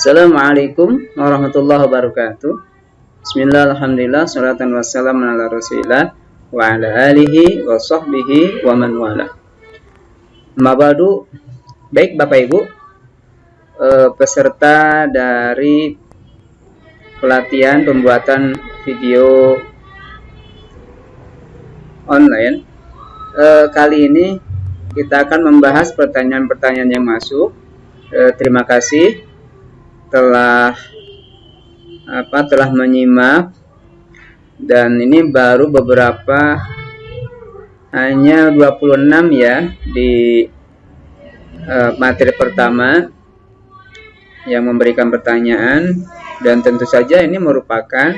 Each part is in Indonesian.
Assalamualaikum warahmatullahi wabarakatuh. Bismillah, alhamdulillah, salatan wassalamu ala rasulillah wa ala alihi wa sahbihi wa man wala. Mabadu, baik Bapak Ibu, peserta dari pelatihan pembuatan video online. Kali ini kita akan membahas pertanyaan-pertanyaan yang masuk. Terima kasih telah menyimak, dan ini baru beberapa, hanya 26 ya di materi pertama yang memberikan pertanyaan, dan tentu saja ini merupakan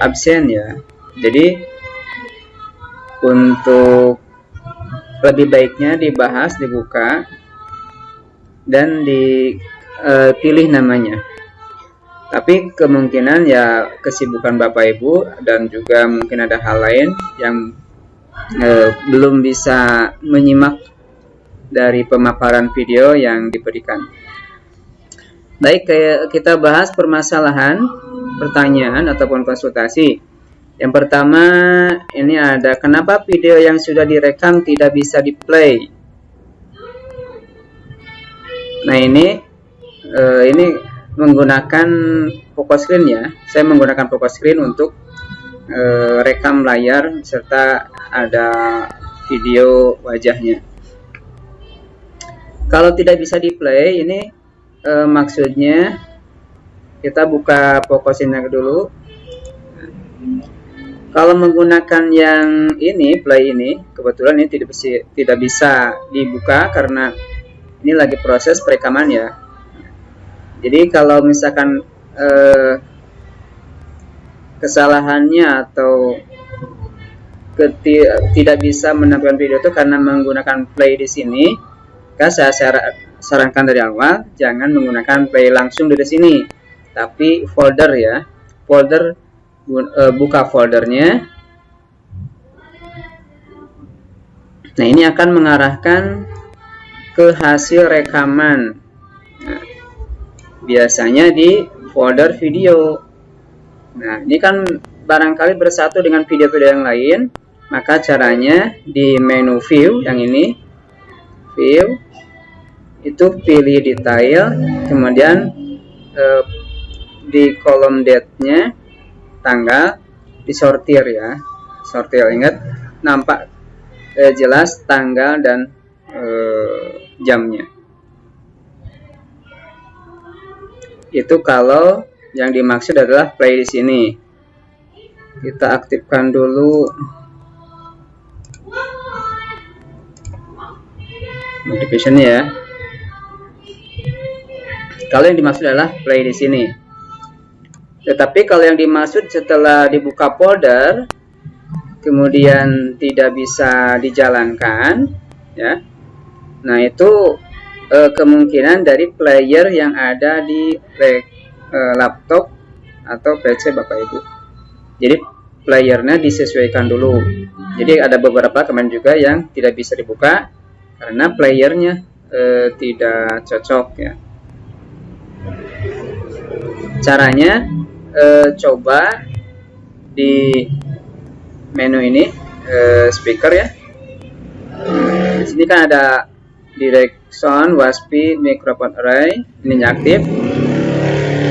absen ya. Jadi untuk lebih baiknya dibahas, dibuka dan dipilih namanya. Tapi kemungkinan ya kesibukan Bapak Ibu dan juga mungkin ada hal lain yang belum bisa menyimak dari pemaparan video yang diberikan. Baik, kita bahas permasalahan, pertanyaan ataupun konsultasi. Yang pertama ini ada, kenapa video yang sudah direkam tidak bisa di-play? Nah ini menggunakan focus screen ya. Saya menggunakan focus screen untuk rekam layar serta ada video wajahnya. Kalau tidak bisa di play, ini maksudnya kita buka focus screen dulu. Kalau menggunakan yang ini, play ini, kebetulan ini tidak bisa dibuka karena ini lagi proses perekaman ya. Jadi kalau misalkan kesalahannya atau tidak bisa menampilkan video itu karena menggunakan play di sini, maka saya sarankan dari awal jangan menggunakan play langsung dari sini, tapi folder ya, buka foldernya. Nah ini akan mengarahkan ke hasil rekaman. Nah, biasanya di folder video. Nah ini kan barangkali bersatu dengan video-video yang lain, maka caranya di menu view yang ini, view, itu pilih detail, kemudian di kolom date-nya tanggal disortir ya, sortir, ingat nampak jelas tanggal dan jamnya. Itu kalau yang dimaksud adalah play di sini. Kita aktifkan dulu notification ya. Kalau yang dimaksud adalah play di sini. Tetapi kalau yang dimaksud setelah dibuka folder kemudian tidak bisa dijalankan ya, nah itu kemungkinan dari player yang ada di laptop atau PC Bapak Ibu. Jadi playernya disesuaikan dulu. Jadi ada beberapa kemarin juga yang tidak bisa dibuka karena playernya tidak cocok ya. Caranya coba di menu ini, speaker ya. Di sini kan ada direct sound, WASP, microphone array, ini aktif.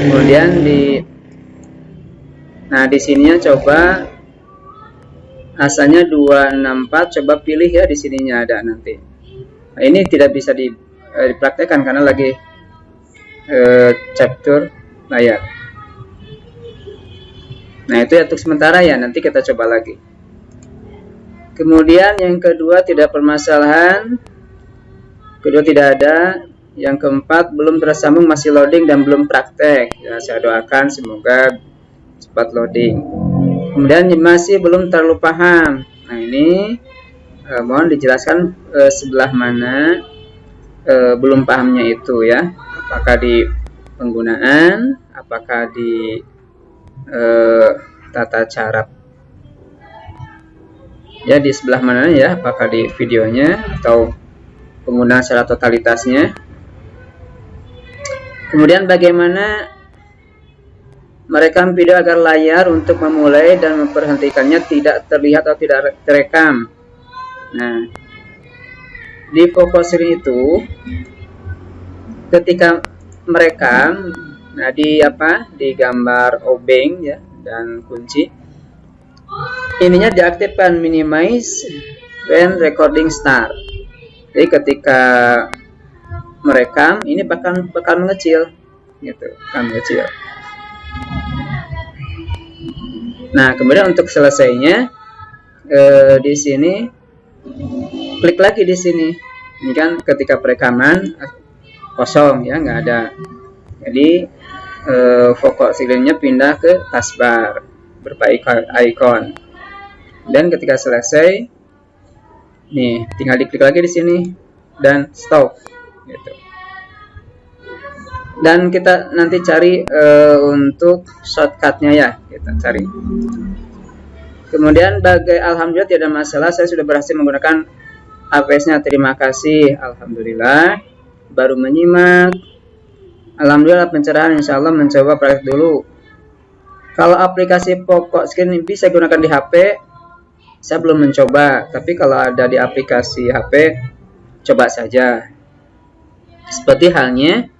Kemudian di sininya coba asalnya 264, coba pilih ya, di sininya ada nanti. Nah, ini tidak bisa dipraktekkan karena lagi capture layar. Nah itu ya untuk sementara ya, nanti kita coba lagi. Kemudian yang kedua tidak permasalahan, kedua tidak ada. Yang keempat belum tersambung, masih loading dan belum praktek ya, saya doakan semoga cepat loading. Kemudian masih belum terlalu paham. Nah ini mohon dijelaskan sebelah mana belum pahamnya itu ya, apakah di penggunaan, apakah di tata cara ya, di sebelah mana ya, apakah di videonya atau penggunaan secara totalitasnya. Kemudian bagaimana merekam video agar layar untuk memulai dan memperhentikannya tidak terlihat atau tidak terekam. Nah, di focus screen itu ketika merekam, nah di gambar obeng ya dan kunci, ininya diaktifkan minimize when recording start. Jadi ketika merekam ini bakal mengecil gitu, akan mengecil. Nah, kemudian untuk selesainya di sini klik lagi di sini. Ini kan ketika perekaman kosong ya, nggak ada. Jadi focus screen-nya pindah ke taskbar berupa icon. Dan ketika selesai, nih tinggal diklik lagi di sini dan stop gitu. Dan kita nanti cari untuk shortcutnya ya, kita cari. Kemudian alhamdulillah tidak ada masalah, saya sudah berhasil menggunakan APS-nya. Terima kasih, alhamdulillah. Baru menyimak, alhamdulillah pencerahan, insya Allah mencoba praktek dulu. Kalau aplikasi pokok screen bisa digunakan di HP, saya belum mencoba, tapi kalau ada di aplikasi HP, coba saja. Seperti halnya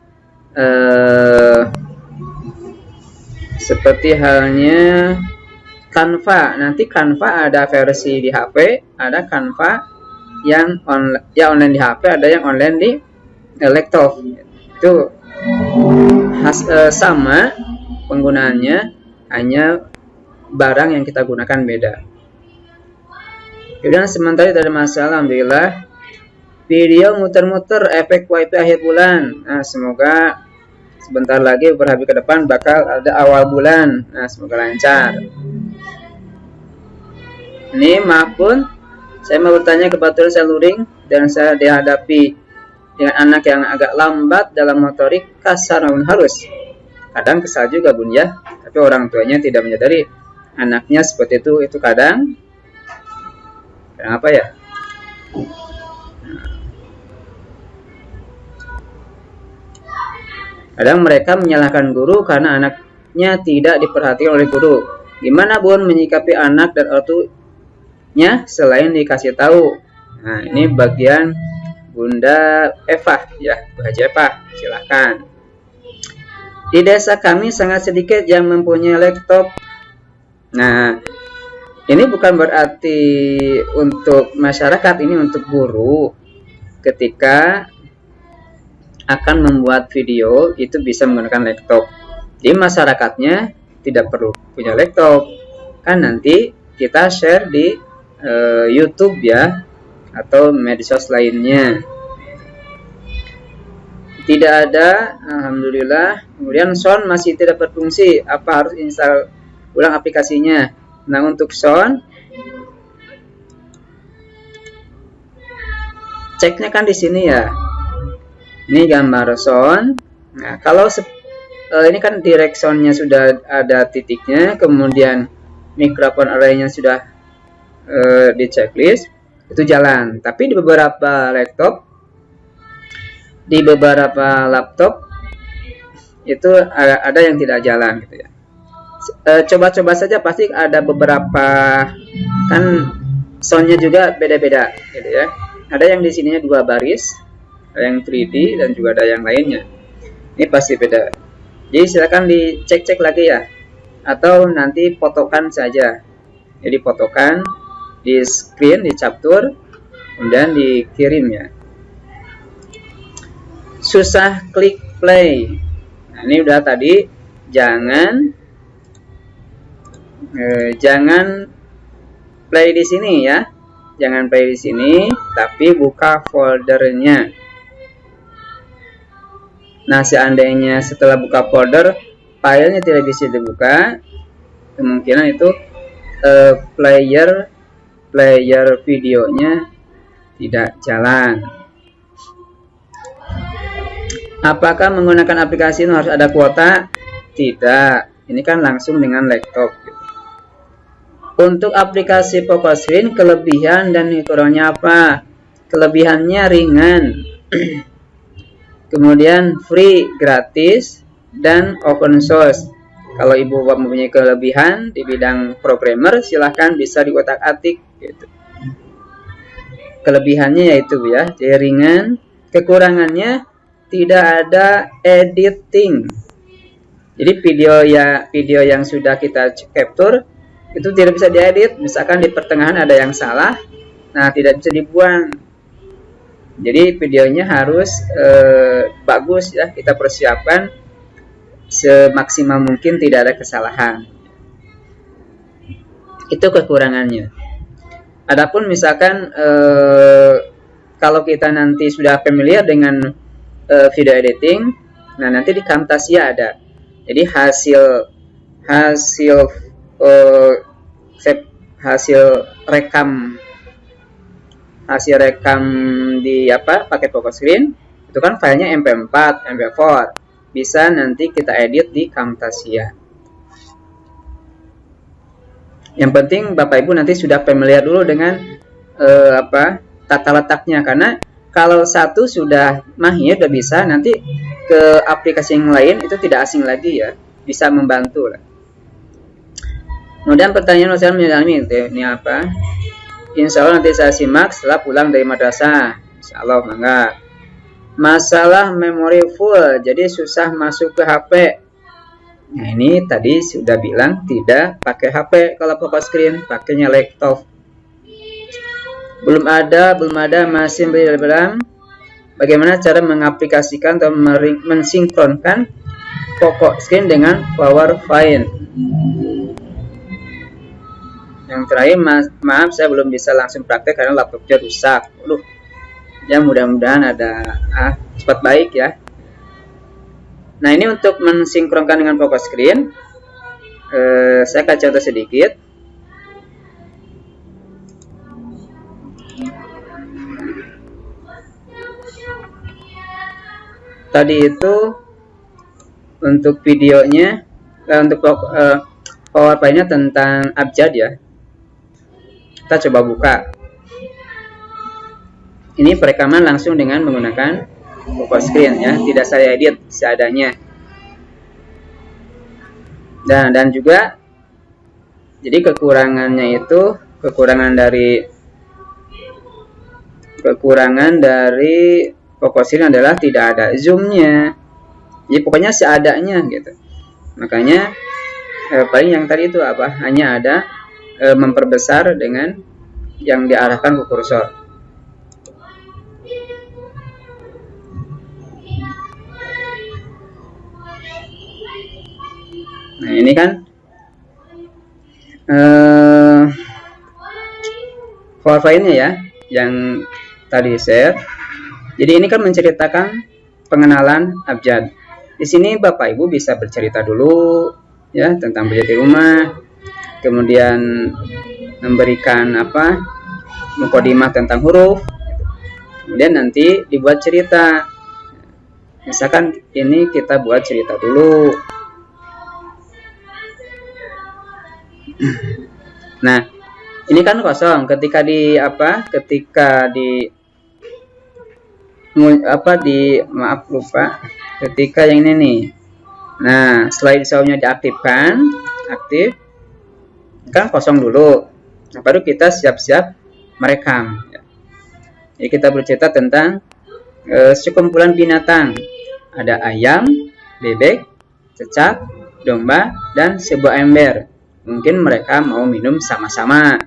Canva. Nanti Canva ada versi di HP, ada Canva yang online di HP, ada yang online di laptop. Itu sama penggunaannya, hanya barang yang kita gunakan beda. Kemudian sementara tidak ada masalah, alhamdulillah. Video muter-muter efek WiFi akhir bulan. Nah, semoga sebentar lagi beberapa hari ke depan bakal ada awal bulan. Nah, semoga lancar. Ini maaf pun, saya mau bertanya, kebetulan saya luring dan saya dihadapi dengan anak yang agak lambat dalam motorik, kasar namun halus. Kadang kesal juga bun ya, tapi orang tuanya tidak menyadari anaknya seperti itu kadang apa ya? Kadang mereka menyalahkan guru karena anaknya tidak diperhatikan oleh guru. Gimana bun menyikapi anak dan ortunya selain dikasih tahu? Nah, ini bagian Bunda Eva ya, Bu Haji Eva, silahkan. Di desa kami sangat sedikit yang mempunyai laptop. Nah, ini bukan berarti untuk masyarakat, ini untuk guru. Ketika akan membuat video itu bisa menggunakan laptop. Di masyarakatnya tidak perlu punya laptop, kan nanti kita share di YouTube ya, atau medsos lainnya. Tidak ada, alhamdulillah. Kemudian sound masih tidak berfungsi, apa harus install ulang aplikasinya? Nah, untuk sound ceknya kan di sini ya. Ini gambar sound. Nah, kalau ini kan direct soundnya sudah ada titiknya, kemudian mikrofon arraynya sudah di checklist, itu jalan. Tapi di beberapa laptop itu ada yang tidak jalan gitu ya. Coba-coba saja, pasti ada beberapa, kan soundnya juga beda-beda gitu ya. Ada yang di sininya 2 baris, ada yang 3D dan juga ada yang lainnya. Ini pasti beda. Jadi silakan dicek-cek lagi ya, atau nanti fotokan saja. Jadi fotokan di screen, di capture, kemudian dikirim ya. Susah klik play. Nah, ini udah tadi, jangan play di sini ya. Jangan play di sini, tapi buka foldernya. Nah, seandainya setelah buka folder filenya tidak bisa dibuka, kemungkinan itu player videonya tidak jalan. Apakah menggunakan aplikasi ini harus ada kuota? Tidak, ini kan langsung dengan laptop. Untuk aplikasi focus screen, kelebihan dan kekurangannya apa? Kelebihannya ringan. kemudian free gratis, dan open source. Kalau ibu bapak mempunyai kelebihan di bidang programmer, silahkan bisa diotak-atik gitu. Kelebihannya yaitu ya jaringan, kekurangannya tidak ada editing. Jadi video yang sudah kita capture itu tidak bisa diedit. Misalkan di pertengahan ada yang salah, nah tidak bisa dibuang. Jadi videonya harus bagus ya, kita persiapkan semaksimal mungkin tidak ada kesalahan. Itu kekurangannya. Adapun misalkan kalau kita nanti sudah familiar dengan video editing, nah nanti di Camtasia ada. Jadi hasil rekam di paket focus screen itu kan filenya MP4, MP4. Bisa nanti kita edit di Camtasia. Yang penting Bapak Ibu nanti sudah familiar dulu dengan tata letaknya, karena kalau satu sudah mahir udah bisa, nanti ke aplikasi yang lain itu tidak asing lagi ya, bisa membantu lah. Kemudian pertanyaan saya menyalami ini apa? Insya Allah nanti saya simak setelah pulang dari madrasah. Insya Allah mangga. Masalah memori full, jadi susah masuk ke HP. Nah ini tadi sudah bilang tidak pakai HP kalau focus screen, pakainya laptop. Belum ada masih belum. Bagaimana cara mengaplikasikan atau mensinkronkan focus screen dengan PowerPoint? Yang terakhir, maaf saya belum bisa langsung praktek karena laptopnya rusak. Ya mudah-mudahan ada cepat baik ya. Nah ini untuk mensinkronkan dengan focus screen, saya akan contoh sedikit. Tadi itu untuk videonya, untuk PowerPoint-nya tentang abjad ya. Kita coba buka. Ini perekaman langsung dengan menggunakan focus screen ya, tidak saya edit seadanya. Dan juga jadi kekurangannya itu kekurangan dari focus screen adalah tidak ada zoomnya. Jadi pokoknya seadanya gitu. Makanya paling yang tadi itu hanya ada memperbesar dengan yang diarahkan ke kursor. Nah ini kan PowerPoint-nya ya yang tadi share. Jadi ini kan menceritakan pengenalan abjad. Di sini Bapak Ibu bisa bercerita dulu ya tentang abjad di rumah, kemudian memberikan mukadimah tentang huruf, kemudian nanti dibuat cerita. Misalkan ini kita buat cerita dulu. Nah, ini kan kosong. Ketika ketika yang ini nih. Nah, slideshow-nya diaktifkan, aktif. Kan kosong dulu. Nah, baru kita siap-siap merekam. Jadi kita bercerita tentang sekumpulan binatang. Ada ayam, bebek, cecak, domba, dan sebuah ember. Mungkin mereka mau minum sama-sama.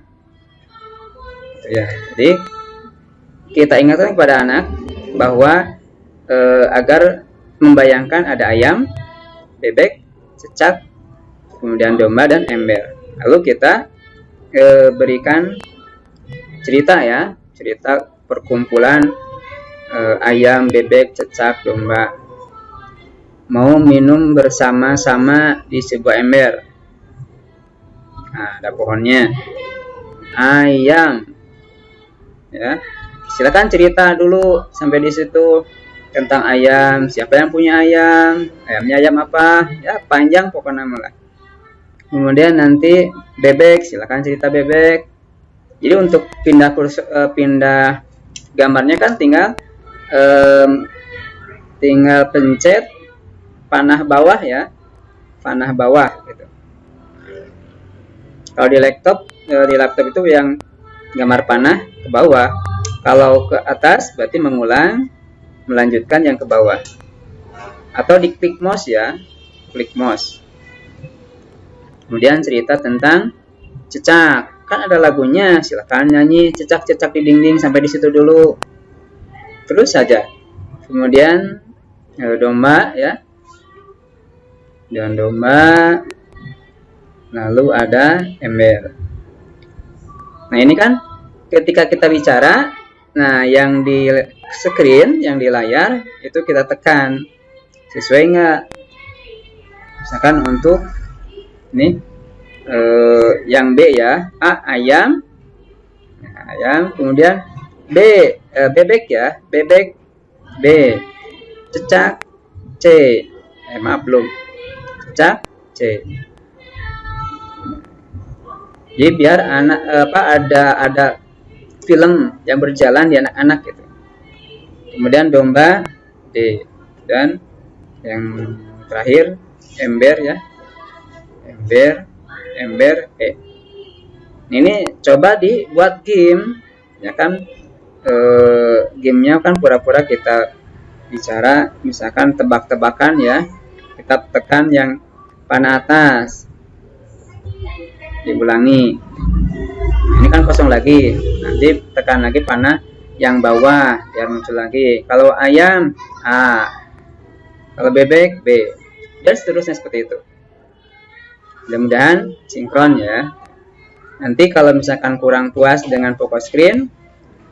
Ya, jadi kita ingatkan kepada anak bahwa agar membayangkan ada ayam, bebek, cecak, kemudian domba dan ember. Lalu kita berikan cerita ya, cerita perkumpulan ayam, bebek, cecak, domba mau minum bersama-sama di sebuah ember. Nah, ada pohonnya. Ayam. Ya. Silakan cerita dulu sampai di situ tentang ayam, siapa yang punya ayam, ayamnya ayam apa, ya panjang pokoknya malah. Kemudian nanti bebek, silakan cerita bebek. Jadi untuk pindah gambarnya kan tinggal tinggal pencet panah bawah ya, panah bawah gitu. Kalau di laptop itu yang gambar panah ke bawah, kalau ke atas berarti mengulang, melanjutkan yang ke bawah. Atau di klik mouse ya, klik mouse. Kemudian cerita tentang cecak, kan ada lagunya, silahkan nyanyi cecak-cecak di dinding sampai di situ dulu, terus saja. Kemudian domba ya, dan domba, lalu ada ember. Nah ini kan ketika kita bicara, nah yang di screen, yang di layar itu kita tekan, sesuai nggak? Misalkan untuk ini yang B ya, A ayam, nah, ayam, kemudian B bebek ya, bebek, B cecak, C maaf belum, cecak, C. Jadi biar anak ada film yang berjalan di anak-anak gitu. Kemudian domba D, dan yang terakhir ember ya, ember E. Ini coba dibuat game ya kan, gamenya kan pura-pura kita bicara, misalkan tebak-tebakan ya, kita tekan yang panah atas, diulangi, ini kan kosong lagi, nanti tekan lagi panah yang bawah biar muncul lagi. Kalau ayam A, kalau bebek B, dan seterusnya seperti itu. Mudah-mudahan sinkron ya. Nanti kalau misalkan kurang puas dengan focus screen,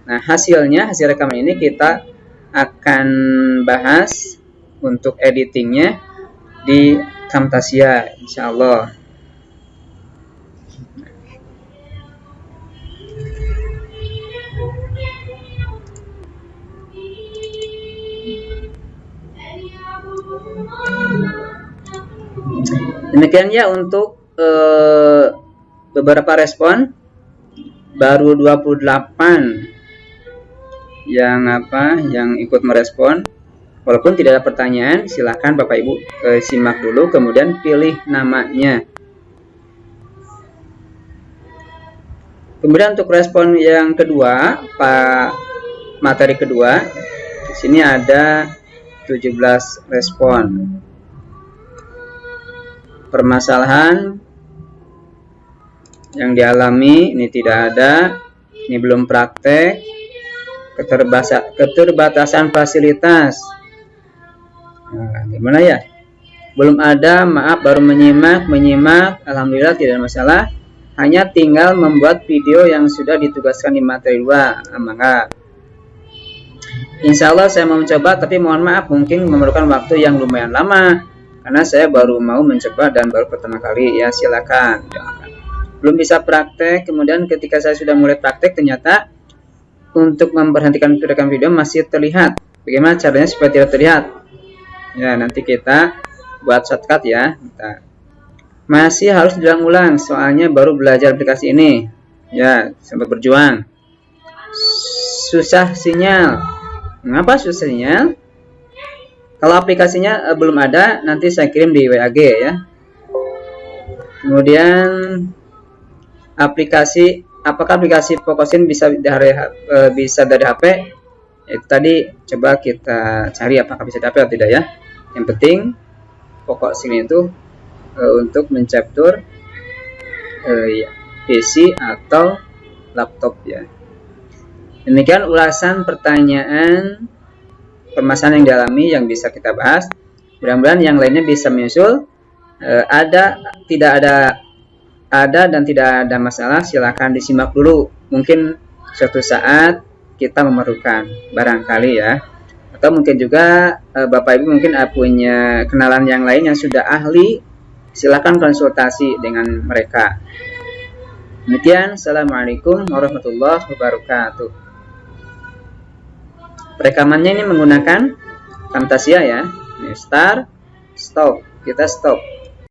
nah hasil rekaman ini kita akan bahas untuk editingnya di Camtasia insyaallah. Demikian ya untuk beberapa respon, baru 28 yang ikut merespon. Walaupun tidak ada pertanyaan, silahkan Bapak Ibu simak dulu, kemudian pilih namanya. Kemudian untuk respon yang kedua, materi kedua, di sini ada 17 respon. Permasalahan yang dialami ini tidak ada, ini belum praktek, keterbatasan fasilitas. Nah, gimana ya? Belum ada, maaf, baru menyimak, alhamdulillah tidak ada masalah. Hanya tinggal membuat video yang sudah ditugaskan di materi 2. Maka insya Allah saya mau mencoba, tapi mohon maaf mungkin memerlukan waktu yang lumayan lama karena saya baru mau mencoba dan baru pertama kali ya. Silakan doakan. Belum bisa praktek, kemudian ketika saya sudah mulai praktek ternyata untuk memberhentikan rekam video masih terlihat. Bagaimana caranya supaya tidak terlihat? Ya, nanti kita buat shortcut ya. Masih harus diulang-ulang, soalnya baru belajar aplikasi ini. Ya, sempat berjuang. Susah sinyal. Mengapa susah sinyal? Kalau aplikasinya belum ada, nanti saya kirim di WAG ya. Kemudian apakah aplikasi Focusin bisa dari HP? Itu tadi coba kita cari apakah bisa dari HP atau tidak ya. Yang penting Focusin itu untuk mencapture PC atau laptop ya. Demikian ulasan pertanyaan permasalahan yang dialami yang bisa kita bahas. Mudah-mudahan yang lainnya bisa menyusul. Tidak ada masalah, silakan disimak dulu. Mungkin suatu saat kita memerlukan barangkali ya. Atau mungkin juga Bapak Ibu mungkin punya kenalan yang lain yang sudah ahli, silakan konsultasi dengan mereka. Demikian, assalamualaikum warahmatullahi wabarakatuh. Rekamannya ini menggunakan Camtasia ya. Ini start, stop, kita stop.